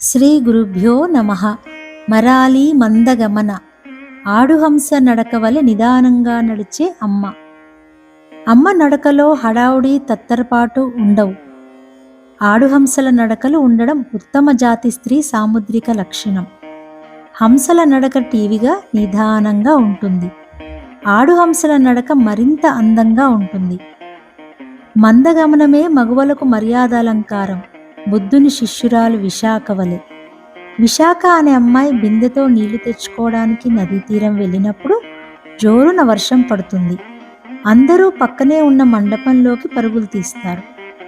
శ్రీ గురుభ్యో నమః. మరాలి మందగమన ఆడుహంస నడకవలె నిదానంగా నడిచే అమ్మ. అమ్మ నడకలో హడావుడి తత్తరపాటు ఉండవు. ఆడుహంసల నడకలు ఉండడం ఉత్తమ జాతి స్త్రీ సాముద్రిక లక్షణం. హంసల నడక టీవీగా నిదానంగా ఉంటుంది. ఆడుహంసల నడక మరింత అందంగా ఉంటుంది. మందగమనమే మగువలకు మర్యాదలంకారం. బుద్ధుని శిష్యురాలు విశాఖ వలె. విశాఖ అనే అమ్మాయి బిందెతో నీళ్లు తెచ్చుకోవడానికి నదీ తీరం వెళ్ళినప్పుడు జోరున వర్షం పడుతుంది. అందరూ పక్కనే ఉన్న మండపంలోకి పరుగులు తీస్తారు.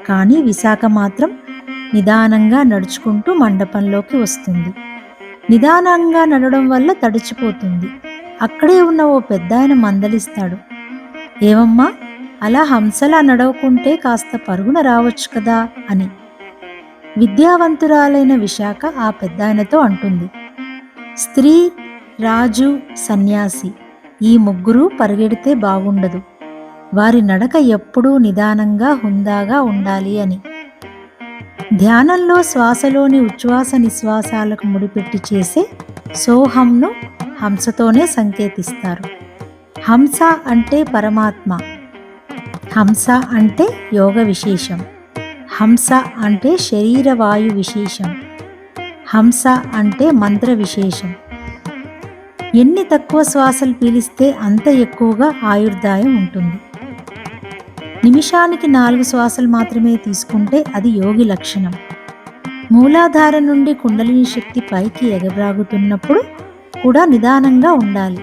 కానీ విశాఖ మాత్రం నిదానంగా నడుచుకుంటూ మండపంలోకి వస్తుంది. నిదానంగా నడవడం వల్ల తడిచిపోతుంది. అక్కడే ఉన్న ఓ పెద్దాయన మందలిస్తాడు. ఏమమ్మా, అలా హంసలా నడవకుంటే కాస్త పరుగున రావచ్చు కదా అని. విద్యావంతురాలైన విశాఖ ఆ పెద్దాయనతో అంటుంది, స్త్రీ, రాజు, సన్యాసి ఈ ముగ్గురు పరిగెడితే బాగుండదు. వారి నడక ఎప్పుడూ నిదానంగా హుందాగా ఉండాలి అని. ధ్యానంలో శ్వాసలోని ఉచ్ఛ్వాస నిశ్వాసాలకు ముడిపెట్టి చేసే సోహంను హంసతోనే సంకేతిస్తారు. హంస అంటే పరమాత్మ. హంస అంటే యోగ విశేషం. హంస అంటే శరీరవాయు విశేషం. హంస అంటే మంత్ర విశేషం. ఎన్ని తక్కువ శ్వాసలు పీలిస్తే అంత ఎక్కువగా ఆయుర్దాయం ఉంటుంది. నిమిషానికి 4 శ్వాసలు మాత్రమే తీసుకుంటే అది యోగి లక్షణం. మూలాధారం నుండి కుండలిని శక్తి పైకి ఎగబ్రాగుతున్నప్పుడు కూడా నిదానంగా ఉండాలి.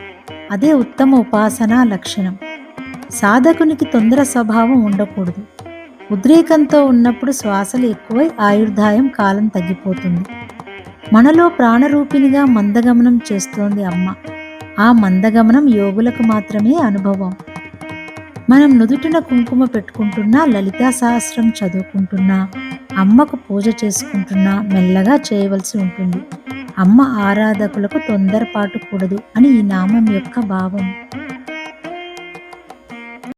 అదే ఉత్తమ ఉపాసనా లక్షణం. సాధకునికి తొందర స్వభావం ఉండకూడదు. ఉద్రేకంతో ఉన్నప్పుడు శ్వాసలు ఎక్కువై ఆయుర్దాయం కాలం తగ్గిపోతుంది. మనలో ప్రాణరూపిణిగా మందగమనం చేస్తోంది అమ్మ. ఆ మందగమనం యోగులకు మాత్రమే అనుభవం. మనం నుదుటిన కుంకుమ పెట్టుకుంటున్నా, లలితా సహస్రం చదువుకుంటున్నా, అమ్మకు పూజ చేసుకుంటున్నా మెల్లగా చేయవలసి ఉంటుంది. అమ్మ ఆరాధకులకు తొందరపాటు కూడదు అని ఈ నామం యొక్క భావం.